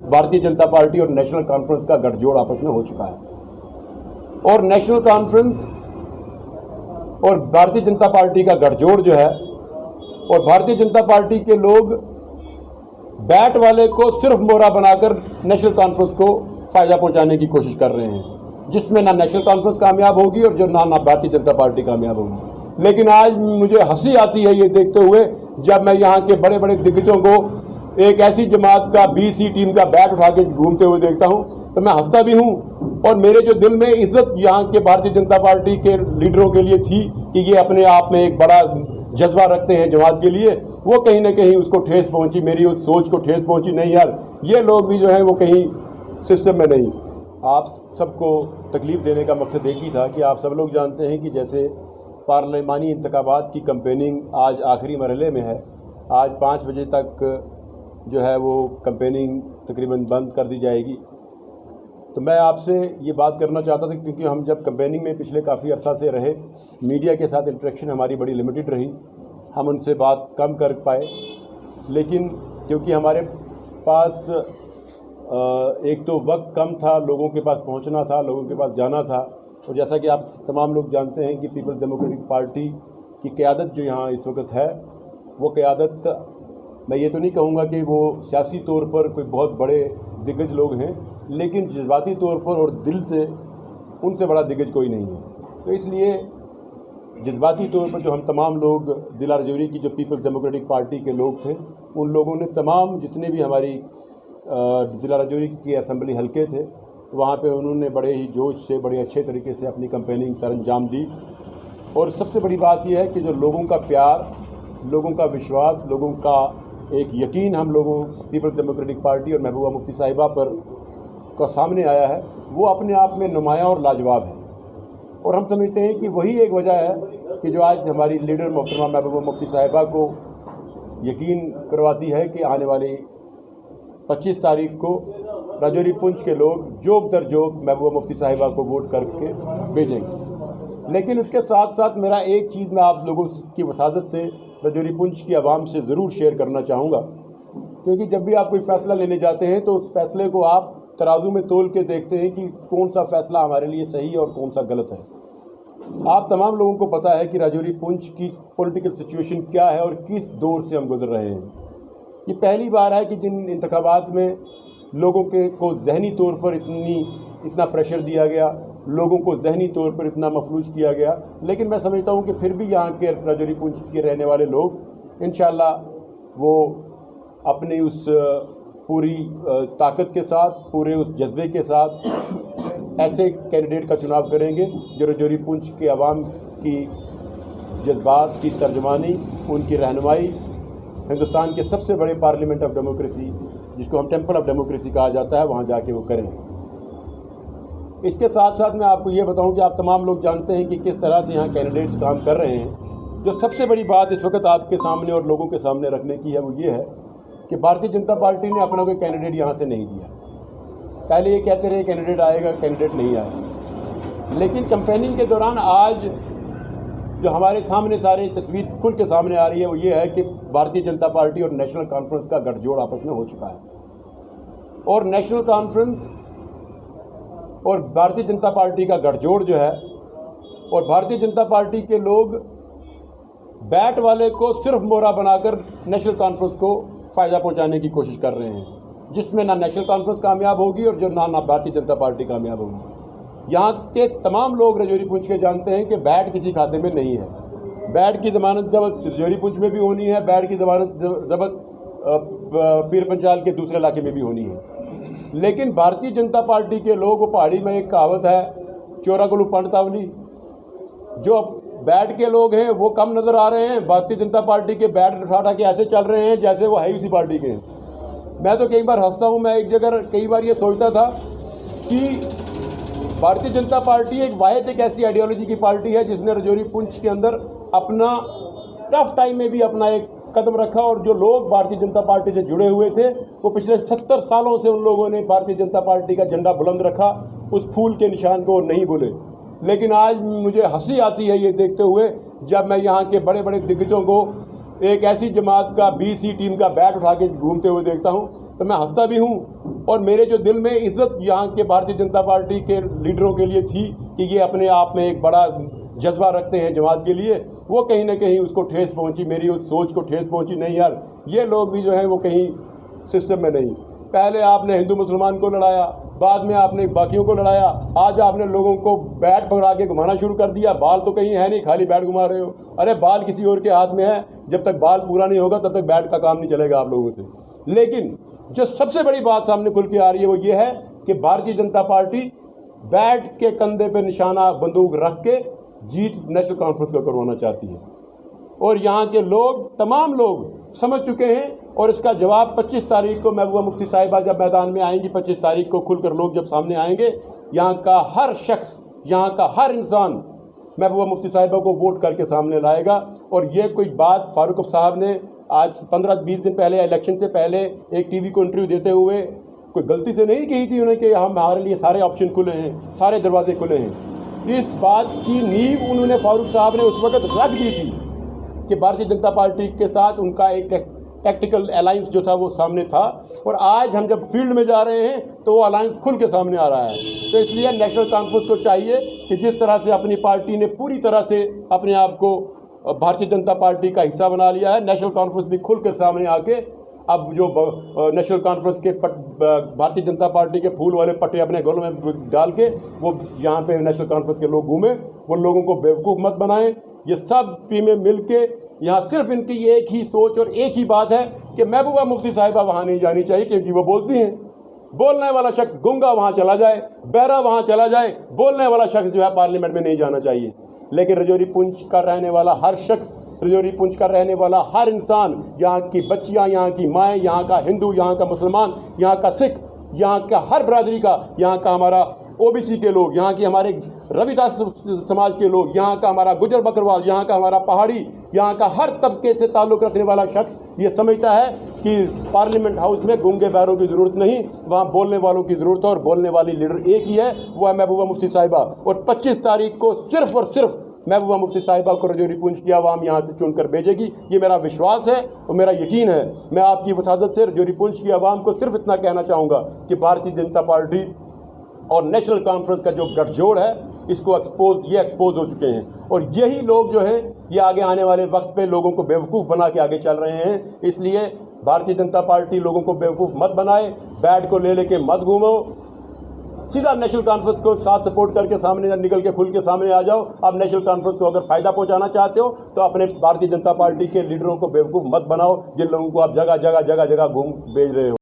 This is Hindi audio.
भारतीय जनता पार्टी और नेशनल कॉन्फ्रेंस का गठजोड़ आपस में हो चुका है और नेशनल कॉन्फ्रेंस और भारतीय जनता पार्टी का गठजोड़ जो है और भारतीय जनता पार्टी के लोग बैट वाले को सिर्फ मोहरा बनाकर नेशनल कॉन्फ्रेंस को फायदा पहुंचाने की कोशिश कर रहे हैं, जिसमें ना नेशनल कॉन्फ्रेंस कामयाब होगी और जो ना भारतीय जनता पार्टी कामयाब होगी। लेकिन आज मुझे हंसी आती है ये देखते हुए जब मैं यहाँ के बड़े बड़े दिग्गजों को एक ऐसी जमात का BC टीम का बैट उठा के घूमते हुए देखता हूँ तो मैं हंसता भी हूँ और मेरे जो दिल में इज्जत यहाँ के भारतीय जनता पार्टी के लीडरों के लिए थी कि ये अपने आप में एक बड़ा जज्बा रखते हैं जमात के लिए, वो कहीं ना कहीं उसको ठेस पहुंची, मेरी उस सोच को ठेस पहुंची। नहीं यार, ये लोग भी जो है वो कहीं सिस्टम में नहीं। आप सबको तकलीफ़ देने का मकसद एक ही था कि आप सब लोग जानते हैं कि जैसे पार्लिमानी इंतखाबात की कैंपेनिंग आज आखिरी मरहले में है। आज 5 बजे तक जो है वो कैंपेनिंग तकरीबन बंद कर दी जाएगी। तो मैं आपसे ये बात करना चाहता था क्योंकि हम जब कैंपेनिंग में पिछले काफ़ी अर्सा से रहे, मीडिया के साथ इंटरेक्शन हमारी बड़ी लिमिटेड रही, हम उनसे बात कम कर पाए। लेकिन क्योंकि हमारे पास एक तो वक्त कम था, लोगों के पास पहुंचना था, लोगों के पास जाना था, और जैसा कि आप तमाम लोग जानते हैं कि पीपल्स डेमोक्रेटिक पार्टी की क़यादत जो यहाँ इस वक्त है, वो क़यादत मैं ये तो नहीं कहूँगा कि वो सियासी तौर पर कोई बहुत बड़े दिग्गज लोग हैं, लेकिन जज्बाती तौर पर और दिल से उनसे बड़ा दिग्गज कोई नहीं है। तो इसलिए जज्बाती तौर पर जो हम तमाम लोग ज़िला राजौरी की जो पीपल्स डेमोक्रेटिक पार्टी के लोग थे, उन लोगों ने तमाम जितने भी हमारी ज़िला राजौरी की असेंबली हलके थे, वहाँ पे उन्होंने बड़े ही जोश से, बड़े अच्छे तरीके से अपनी कैंपेनिंग सर अंजाम दी। और सबसे बड़ी बात यह है कि जो लोगों का प्यार, लोगों का विश्वास, लोगों का एक यकीन हम लोगों पीपल्स डेमोक्रेटिक पार्टी और महबूबा मुफ्ती साहिबा पर का सामने आया है, वो अपने आप में नुमायाँ और लाजवाब है। और हम समझते हैं कि वही एक वजह है कि जो आज हमारी लीडर मोहतरमा महबूबा मुफ्ती साहिबा को यकीन करवाती है कि आने वाली 25 तारीख को राजौरी पुंछ के लोग जोक दर जोक महबूबा मुफ्ती साहिबा को वोट करके भेजेंगे। लेकिन उसके साथ साथ मेरा एक चीज़ मैं आप लोगों की वसादत से राजौरी पुंछ की आवाम से ज़रूर शेयर करना चाहूँगा, क्योंकि जब भी आप कोई फ़ैसला लेने जाते हैं तो उस फैसले को आप तराजू में तोल के देखते हैं कि कौन सा फ़ैसला हमारे लिए सही है और कौन सा गलत है। आप तमाम लोगों को पता है कि राजौरी पुंछ की पॉलिटिकल सिचुएशन क्या है और किस दौर से हम गुजर रहे हैं। ये पहली बार है कि जिन इंतखाबात में लोगों को जहनी तौर पर इतना प्रेशर दिया गया, लोगों को जहनी तौर पर इतना मफलूज किया गया, लेकिन मैं समझता हूँ कि फिर भी यहाँ के राजौरी पुंछ के रहने वाले लोग इंशाअल्लाह वो अपनी उस पूरी ताकत के साथ, पूरे उस जज्बे के साथ ऐसे कैंडिडेट का चुनाव करेंगे जो राजौरी पुंछ के अवाम की जज्बात की तर्जमानी, उनकी रहनुमाई हिंदुस्तान के सबसे बड़े पार्लियामेंट ऑफ डेमोक्रेसी, जिसको हम टेम्पल ऑफ डेमोक्रेसी कहा जाता है, वहाँ जाके वो करेंगे। इसके साथ साथ मैं आपको ये बताऊं कि आप तमाम लोग जानते हैं कि किस तरह से यहाँ कैंडिडेट्स काम कर रहे हैं। जो सबसे बड़ी बात इस वक्त आपके सामने और लोगों के सामने रखने की है वो ये है कि भारतीय जनता पार्टी ने अपना कोई कैंडिडेट यहाँ से नहीं दिया। पहले ये कहते रहे कैंडिडेट आएगा, कैंडिडेट नहीं आया, लेकिन कैंपेनिंग के दौरान आज जो हमारे सामने सारी तस्वीर खुल के सामने आ रही है वो ये है कि भारतीय जनता पार्टी और नेशनल कॉन्फ्रेंस का गठजोड़ आपस में हो चुका है। और नेशनल कॉन्फ्रेंस और भारतीय जनता पार्टी का गठजोड़ जो है और भारतीय जनता पार्टी के लोग बैट वाले को सिर्फ मोहरा बनाकर नेशनल कॉन्फ्रेंस को फ़ायदा पहुंचाने की कोशिश कर रहे हैं, जिसमें ना नेशनल कॉन्फ्रेंस कामयाब होगी और जो ना भारतीय जनता पार्टी कामयाब होगी। यहाँ के तमाम लोग राजौरी पुंछ के जानते हैं कि बैट किसी खाते में नहीं है। बैट की ज़मानत ज़ब्त राजौरी पुंछ में भी होनी है, बैट की ज़मानत ज़ब्त पीर पंचाल के दूसरे इलाके में भी होनी है। लेकिन भारतीय जनता पार्टी के लोग, पहाड़ी में एक कहावत है, चोरा गुलू पंडतावली, जो बैट के लोग हैं वो कम नज़र आ रहे हैं। भारतीय जनता पार्टी के बैट उठा के ऐसे चल रहे हैं जैसे वो है उसी पार्टी के हैं। मैं तो कई बार हंसता हूँ, मैं एक जगह कई बार ये सोचता था कि भारतीय जनता पार्टी एक ऐसी आइडियोलॉजी की पार्टी है जिसने राजौरी पुंछ के अंदर अपना टफ टाइम में भी अपना एक कदम रखा, और जो लोग भारतीय जनता पार्टी से जुड़े हुए थे वो पिछले 70 सालों से उन लोगों ने भारतीय जनता पार्टी का झंडा बुलंद रखा, उस फूल के निशान को नहीं भूले। लेकिन आज मुझे हंसी आती है ये देखते हुए जब मैं यहाँ के बड़े बड़े दिग्गजों को एक ऐसी जमात का BC टीम का बैट उठा के घूमते हुए देखता हूँ तो मैं हंसता भी हूँ और मेरे जो दिल में इज्जत यहाँ के भारतीय जनता पार्टी के लीडरों के लिए थी कि ये अपने आप में एक बड़ा जज्बा रखते हैं जमात के लिए, वो कहीं ना कहीं उसको ठेस पहुंची, मेरी उस सोच को ठेस पहुंची। नहीं यार, ये लोग भी जो हैं वो कहीं सिस्टम में नहीं। पहले आपने हिंदू मुसलमान को लड़ाया, बाद में आपने बाकियों को लड़ाया, आज आपने लोगों को बैट पकड़ा के घुमाना शुरू कर दिया। बाल तो कहीं है नहीं, खाली बैट घुमा रहे हो। अरे बाल किसी और के हाथ में है, जब तक बाल पूरा नहीं होगा तब तक बैट का काम नहीं चलेगा आप लोगों से। लेकिन जो सबसे बड़ी बात सामने खुल के आ रही है वो ये है कि भारतीय जनता पार्टी बैट के कंधे पे निशाना बंदूक रख के जीत नेशनल कॉन्फ्रेंस को करवाना चाहती है। और यहाँ के लोग, तमाम लोग समझ चुके हैं और इसका जवाब 25 तारीख को महबूबा मुफ्ती साहिबा जब मैदान में आएंगी, 25 तारीख को खुलकर लोग जब सामने आएंगे, यहाँ का हर शख्स, यहाँ का हर इंसान महबूबा मुफ्ती साहिबा को वोट करके सामने लाएगा। और ये कोई बात फारूक साहब ने आज 15-20 दिन पहले, इलेक्शन से पहले एक टीवी को इंटरव्यू देते हुए कोई गलती से नहीं कही थी उन्होंने कि हमारे लिए सारे ऑप्शन खुले हैं, सारे दरवाजे खुले हैं। इस बात की नींव उन्होंने फारूक साहब ने उस वक्त रख दी थी कि भारतीय जनता पार्टी के साथ उनका एक टैक्टिकल अलायंस जो था वो सामने था। और आज हम जब फील्ड में जा रहे हैं तो वो अलायंस खुल के सामने आ रहा है। तो इसलिए नेशनल कॉन्फ्रेंस को चाहिए कि जिस तरह से अपनी पार्टी ने पूरी तरह से अपने आप को भारतीय जनता पार्टी का हिस्सा बना लिया है, नेशनल कॉन्फ्रेंस भी खुल कर सामने आके अब जो नेशनल कॉन्फ्रेंस के भारतीय जनता पार्टी के फूल वाले पट्टे अपने गलों में डाल के वो यहाँ पे नेशनल कॉन्फ्रेंस के लोग घूमें, वो लोगों को बेवकूफ़ मत बनाएं। ये सब टीमें मिल के यहाँ सिर्फ इनकी एक ही सोच और एक ही बात है कि महबूबा मुफ्ती साहिबा वहाँ नहीं जानी चाहिए, क्योंकि वो बोलती हैं। बोलने वाला शख्स गूंगा वहाँ चला जाए, बहरा वहाँ चला जाए, बोलने वाला शख्स जो है पार्लियामेंट में नहीं जाना चाहिए। लेकिन रजौरी पुंछ का रहने वाला हर शख्स, रजौरी पुंछ का रहने वाला हर इंसान, यहाँ की बच्चियाँ, यहाँ की माएँ, यहाँ का हिंदू, यहाँ का मुसलमान, यहाँ का सिख, यहाँ का हर बरादरी का, यहाँ का हमारा ओबीसी के लोग, यहाँ के हमारे रविदास समाज के लोग, यहाँ का हमारा गुजर बकरवाल, यहाँ का हमारा पहाड़ी, यहाँ का हर तबके से ताल्लुक़ रखने वाला शख्स ये समझता है कि पार्लियामेंट हाउस में गूंगे बहरों की ज़रूरत नहीं, वहाँ बोलने वालों की ज़रूरत है। और बोलने वाली लीडर एक ही है, वो है महबूबा मुफ्ती साहिबा। और 25 तारीख को सिर्फ़ और सिर्फ महबूबा मुफ्ती साहिबा को रजौरी पुंछ की आवाम यहाँ से चुनकर भेजेगी। ये मेरा विश्वास है और मेरा यकीन है। मैं आपकी वसादत से रजौरी पुंछ की आवाम को सिर्फ इतना कहना चाहूँगा कि भारतीय जनता पार्टी और नेशनल कॉन्फ्रेंस का जो गठजोड़ है इसको एक्सपोज हो चुके हैं। और यही लोग जो हैं ये आगे आने वाले वक्त पे लोगों को बेवकूफ़ बना के आगे चल रहे हैं। इसलिए भारतीय जनता पार्टी लोगों को बेवकूफ़ मत बनाए, बैट को ले लेके मत घूमो, सीधा नेशनल कॉन्फ्रेंस को साथ सपोर्ट करके सामने निकल के खुल के सामने आ जाओ। आप नेशनल कॉन्फ्रेंस को अगर फ़ायदा पहुंचाना चाहते हो तो अपने भारतीय जनता पार्टी के लीडरों को बेवकूफ़ मत बनाओ, जिन लोगों को आप जगह जगह घूम भेज रहे हो।